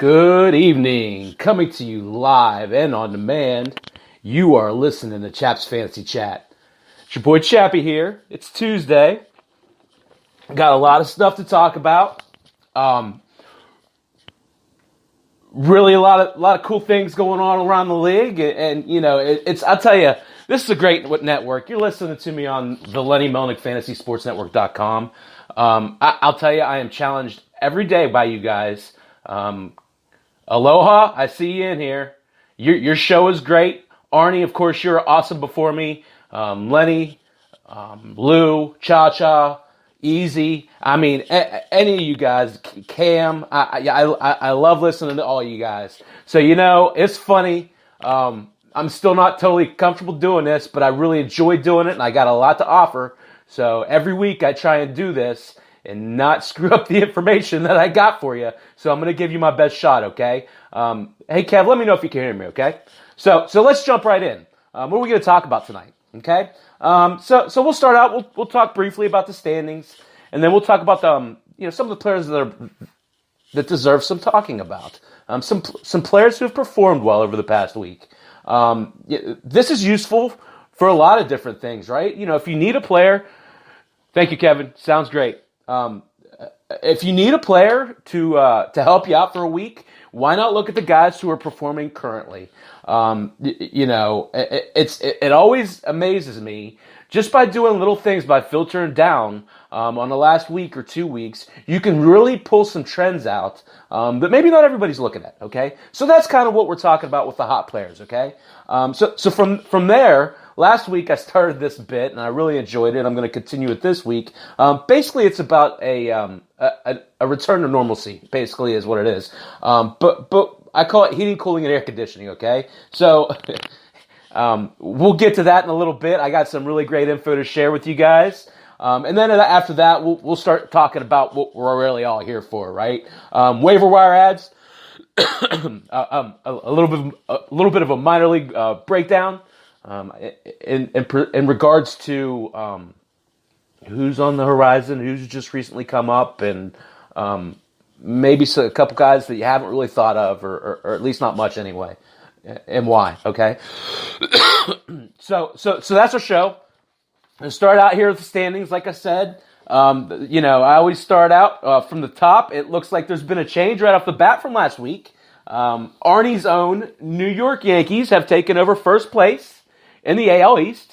Good evening. Coming to you live and on demand. You are listening to Chapp's Fantasy Chat. It's your boy Chappy here. It's Tuesday. Got a lot of stuff to talk about. Really a lot of cool things going on around the league, and you know it's. I'll tell you, this is a great network. You're listening to me on the Lenny Melnick FantasySportsNetwork.com. I'll tell you, I am challenged every day by you guys. Aloha, I see you in here. Your show is great. Arnie, of course, you're awesome before me. Lenny, Lou, Cha-Cha, Easy. I mean, any of you guys, Cam, I love listening to all you guys. So, you know, it's funny. I'm still not totally comfortable doing this, but I really enjoy doing it, and I got a lot to offer. So every week I try and do this and not screw up the information that I got for you. So I'm going to give you my best shot, okay? Hey, Kev, let me know if you can hear me, okay? So let's jump right in. What are we going to talk about tonight, okay? So we'll start out. We'll talk briefly about the standings, and then we'll talk about some of the players that deserve some talking about. Some players who have performed well over the past week. This is useful for a lot of different things, right? You know, if you need a player, thank you, Kevin. Sounds great. If you need a player to help you out for a week, why not look at the guys who are performing currently? It always amazes me just by doing little things, by filtering down on the last week or 2 weeks, you can really pull some trends out that maybe not everybody's looking at. Okay, so that's kind of what we're talking about with the hot players. Okay, so from there. Last week I started this bit and I really enjoyed it. I'm going to continue it this week. Basically, it's about a return to normalcy. Basically, is what it is. But I call it heating, cooling, and air conditioning. Okay, so we'll get to that in a little bit. I got some really great info to share with you guys. And then after that, we'll start talking about what we're really all here for, right? Waiver wire ads, a little bit of a minor league breakdown. In regards to who's on the horizon, who's just recently come up, and maybe a couple guys that you haven't really thought of, or at least not much anyway, and why. Okay, so that's our show. I'll start out here with the standings, like I said. I always start out from the top. It looks like there's been a change right off the bat from last week. Arnie's own New York Yankees have taken over first place in the AL East.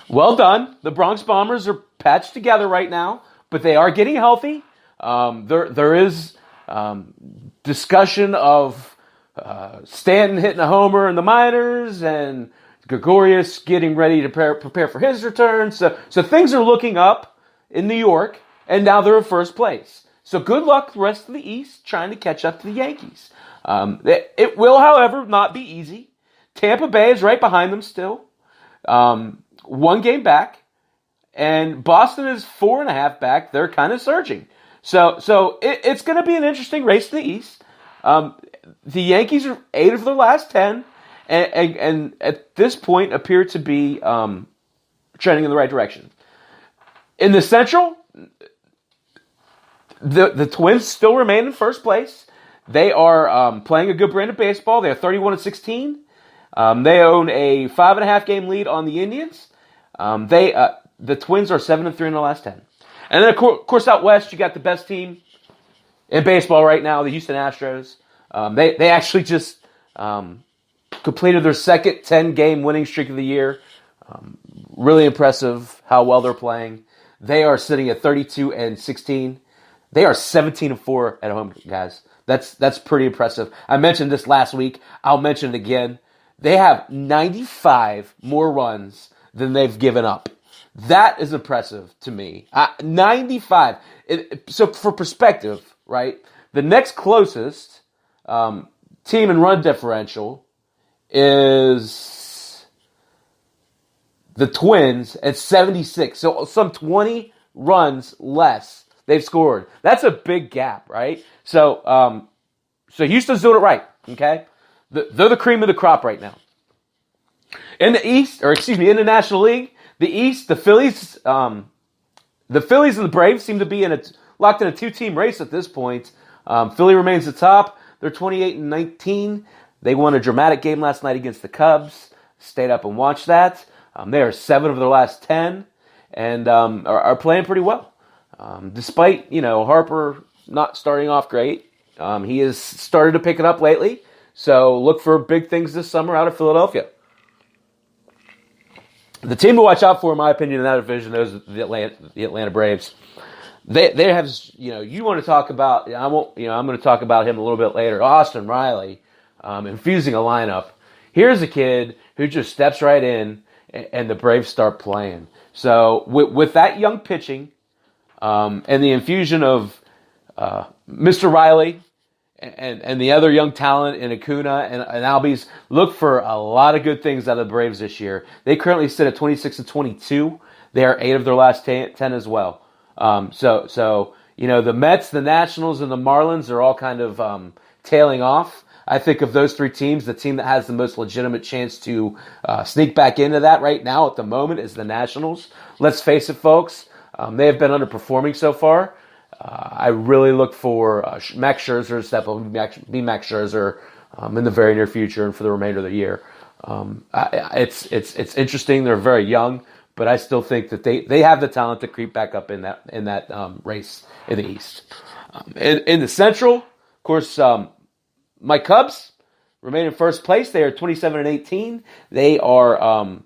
Well done. The Bronx Bombers are patched together right now, but they are getting healthy. There is discussion of Stanton hitting a homer in the minors and Gregorius getting ready to prepare for his return. So things are looking up in New York, and now they're in first place. So good luck the rest of the East trying to catch up to the Yankees. It will, however, not be easy. Tampa Bay is right behind them still, 1 game back, and Boston is 4.5 back. They're kind of surging. So it's going to be an interesting race to the East. The Yankees are 8 of their last 10, and at this point appear to be trending in the right direction. In the Central, the Twins still remain in first place. They are playing a good brand of baseball. They're 31-16. They own a 5.5 game lead on the Indians. The Twins are 7-3 in the last 10. And then, of course, out west, you got the best team in baseball right now, the Houston Astros. They actually just completed their second 10-game winning streak of the year. Really impressive how well they're playing. They are sitting at 32-16. They are 17-4 at home, guys. That's pretty impressive. I mentioned this last week. I'll mention it again. They have 95 more runs than they've given up. That is impressive to me. 95. So for perspective, right, the next closest team in run differential is the Twins at 76. So some 20 runs less they've scored. That's a big gap, right? So Houston's doing it right, okay? They're the cream of the crop right now. In the East, in the National League, the East, the Phillies and the Braves seem to be in a locked in a two-team race at this point. Philly remains the top. They're 28-19. They won a dramatic game last night against the Cubs. Stayed up and watched that. They are 7 of their last 10 and are playing pretty well. Despite, Harper not starting off great, he has started to pick it up lately. So look for big things this summer out of Philadelphia. The team to watch out for, in my opinion, in that division is the Atlanta Braves. They have, you want to talk about, I'm going to talk about him a little bit later, Austin Riley, infusing a lineup. Here's a kid who just steps right in, and the Braves start playing. So with that young pitching, and the infusion of Mr. Riley and the other young talent in Acuna and Albies, look for a lot of good things out of the Braves this year. They currently sit at 26-22. They are 8 of their last 10 as well. So the Mets, the Nationals, and the Marlins are all kind of tailing off. I think of those 3 teams, the team that has the most legitimate chance to sneak back into that right now at the moment is the Nationals. Let's face it, folks, they have been underperforming so far. I really look for Max Scherzer to step up and be Max Scherzer in the very near future and for the remainder of the year. It's interesting. They're very young, but I still think that they have the talent to creep back up in that race in the East. In the Central, of course, my Cubs remain in first place. They are 27-18. They are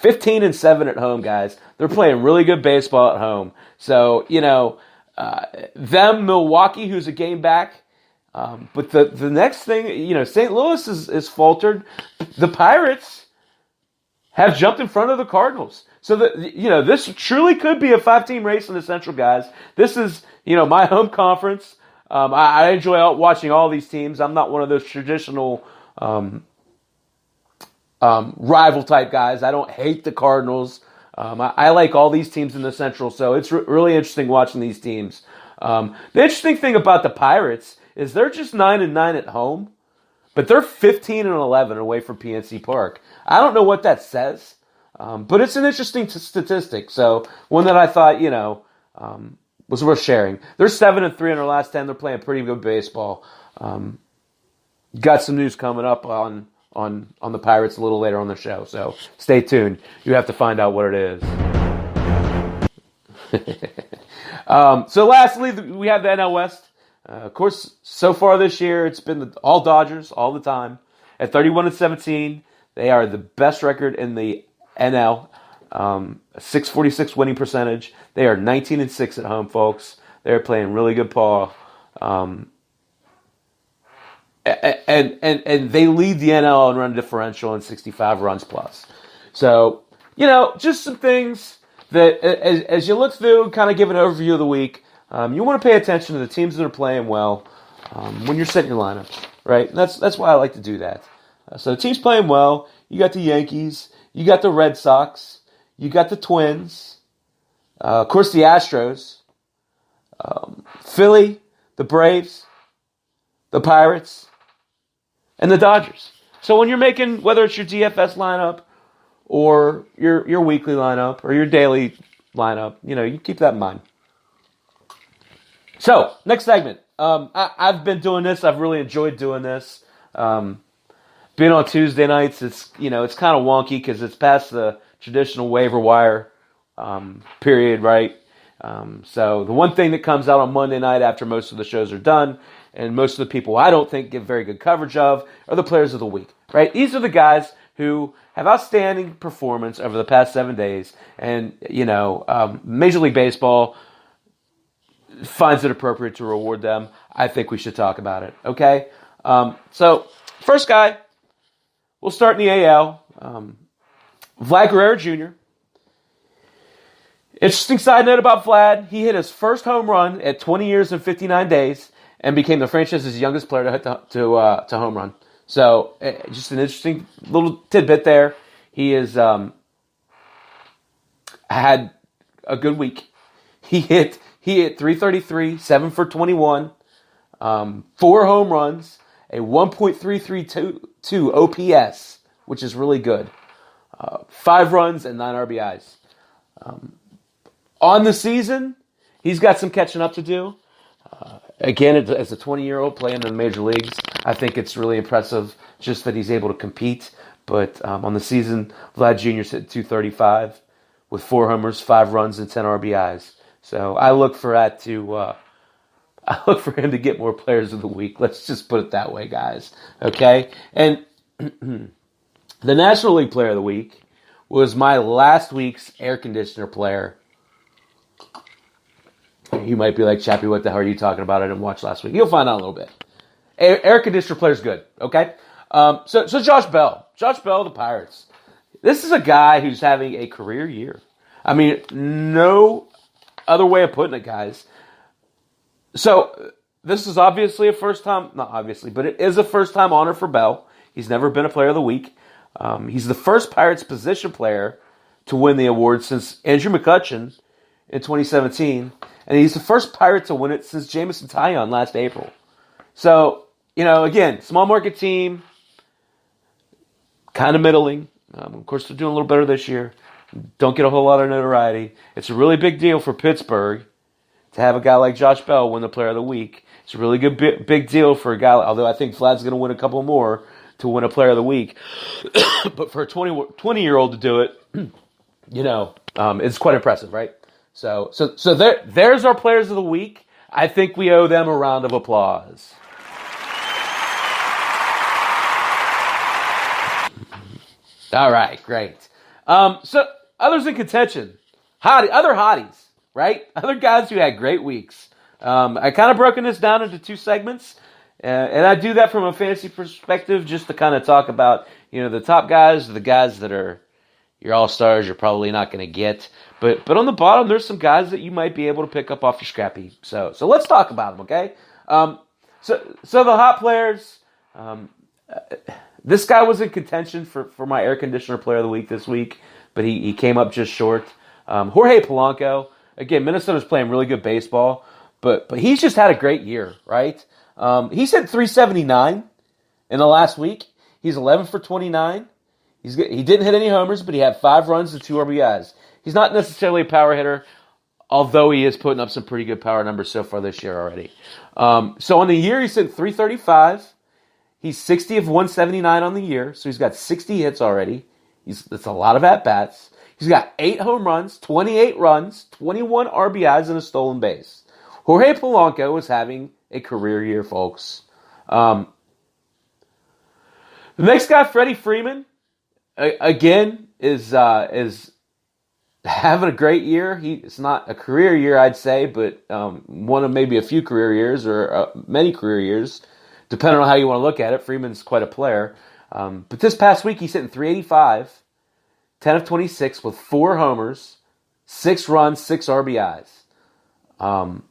15-7 at home, guys. They're playing really good baseball at home. So, them, Milwaukee, who's a game back. But the next thing, St. Louis is faltered. The Pirates have jumped in front of the Cardinals. So, this truly could be a 5-team race in the Central, guys. This is, my home conference. I enjoy watching all these teams. I'm not one of those traditional rival type guys. I don't hate the Cardinals. I like all these teams in the Central, so it's really interesting watching these teams. The interesting thing about the Pirates is they're just 9-9 at home, but they're 15-11 away from PNC Park. I don't know what that says, but it's an interesting statistic. So one that I thought, was worth sharing. They're 7-3 in their last 10. They're playing pretty good baseball. Got some news coming up on the Pirates a little later on the show, so stay tuned. You have to find out what it is. So lastly, we have the NL West. Of course, so far this year, it's been all Dodgers all the time. At 31-17, they are the best record in the NL. 646 winning percentage. They are 19-6 at home, folks. They're playing really good ball. And they lead the NL in run differential and 65 runs plus. So, just some things that as you look through and kind of give an overview of the week, you want to pay attention to the teams that are playing well when you're setting your lineups, right? And that's why I like to do that. So the team's playing well. You got the Yankees. You got the Red Sox. You got the Twins. Of course, the Astros. Philly, the Braves, the Pirates, and the Dodgers. So when you're making, whether it's your DFS lineup or your weekly lineup or your daily lineup, you keep that in mind. So, next segment. I've been doing this. I've really enjoyed doing this. Being on Tuesday nights, it's kind of wonky because it's past the traditional waiver wire period, right? So the one thing that comes out on Monday night after most of the shows are done, and most of the people I don't think give very good coverage of, are the players of the week, right? These are the guys who have outstanding performance over the past 7 days, and Major League Baseball finds it appropriate to reward them. I think we should talk about it, okay? So first guy, we'll start in the AL. Vlad Guerrero Jr. Interesting side note about Vlad. He hit his first home run at 20 years and 59 days and became the franchise's youngest player to hit to home run. So just an interesting little tidbit there. He has had a good week. He hit 333, 7 for 21, 4 home runs, a 1.332 OPS, which is really good. 5 runs and 9 RBIs. On the season, he's got some catching up to do. Again, as a 20-year-old playing in the major leagues, I think it's really impressive just that he's able to compete. But on the season, Vlad Jr.'s hit 235 with 4 homers, 5 runs, and 10 RBIs. So I look for that to I look for him to get more players of the week. Let's just put it that way, guys. Okay? And the National League Player of the Week was my last week's air conditioner player. You might be like, Chappy, what the hell are you talking about? I didn't watch last week. You'll find out in a little bit. Air conditioner player's good, okay? So Josh Bell. Josh Bell, the Pirates. This is a guy who's having a career year. I mean, no other way of putting it, guys. So this is obviously a first time, not obviously, but it is a first time honor for Bell. He's never been a player of the week. He's the first Pirates position player to win the award since Andrew McCutchen in 2017. And he's the first Pirate to win it since Jameson Taillon last April. So, again, small market team, kind of middling. Of course, they're doing a little better this year. Don't get a whole lot of notoriety. It's a really big deal for Pittsburgh to have a guy like Josh Bell win the Player of the Week. It's a really good big deal for a guy, although I think Vlad's going to win a couple more to win a Player of the Week. But for a 20-year-old to do it, it's quite impressive, right? So there's our Players of the Week. I think we owe them a round of applause. All right, great. So others in contention, other hotties, right? Other guys who had great weeks. I kind of broken this down into 2 segments, and I do that from a fantasy perspective just to kind of talk about, the top guys, the guys that are your all-stars you're probably not going to get. But on the bottom, there's some guys that you might be able to pick up off your scrappy. So let's talk about them, okay? So the hot players, this guy was in contention for my air conditioner player of the week this week, but he came up just short. Jorge Polanco, again, Minnesota's playing really good baseball, but he's just had a great year, right? He's hit 379 in the last week. He's 11 for 29. He didn't hit any homers, but he had 5 runs and 2 RBIs. He's not necessarily a power hitter, although he is putting up some pretty good power numbers so far this year already. So on the year, he's hit 335. He's 60 of 179 on the year, so he's got 60 hits already. That's a lot of at-bats. He's got 8 home runs, 28 runs, 21 RBIs, and a stolen base. Jorge Polanco is having a career year, folks. The next guy, Freddie Freeman, again, is having a great year. It's not a career year, I'd say, but one of maybe a few career years or many career years, depending on how you want to look at it. Freeman's quite a player. But this past week, he's hitting 385, 10 of 26 with 4 homers, 6 runs, 6 RBIs. On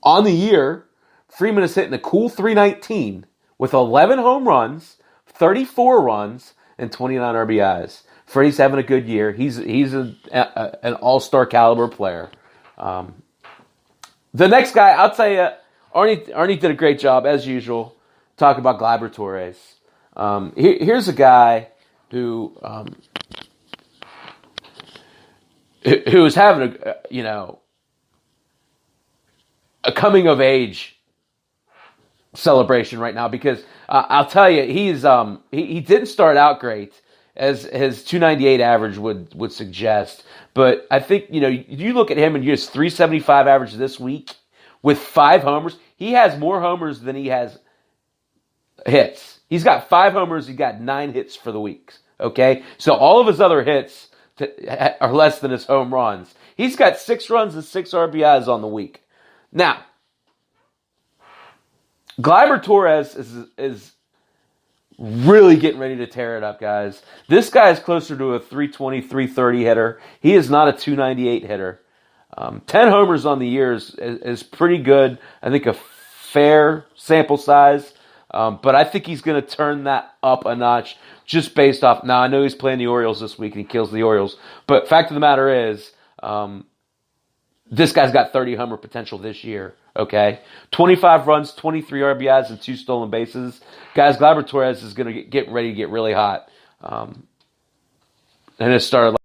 the year, Freeman is hitting a cool 319 with 11 home runs, 34 runs, and 29 RBIs. Freddie's having a good year. He's an all-star caliber player. The next guy, I'll tell you, Arnie did a great job, as usual, talking about Gleyber Torres. Here's a guy who is having a coming of age celebration right now, because I'll tell you, he didn't start out great, as his 298 average would suggest. But I think, you look at him and you just 375 average this week with 5 homers. He has more homers than he has hits. He's got 5 homers. He got 9 hits for the week. Okay? So all of his other hits are less than his home runs. He's got 6 runs and 6 RBIs on the week. Now, Gleyber Torres is really getting ready to tear it up, guys. This guy is closer to a 320, 330 hitter. He is not a 298 hitter. 10 homers on the year is pretty good. I think a fair sample size. But I think he's going to turn that up a notch just based off. Now, I know he's playing the Orioles this week and he kills the Orioles. But fact of the matter is, this guy's got 30 homer potential this year. Okay, 25 runs, 23 RBIs, and 2 stolen bases. Guys, Gleyber Torres is going to get ready to get really hot. And it started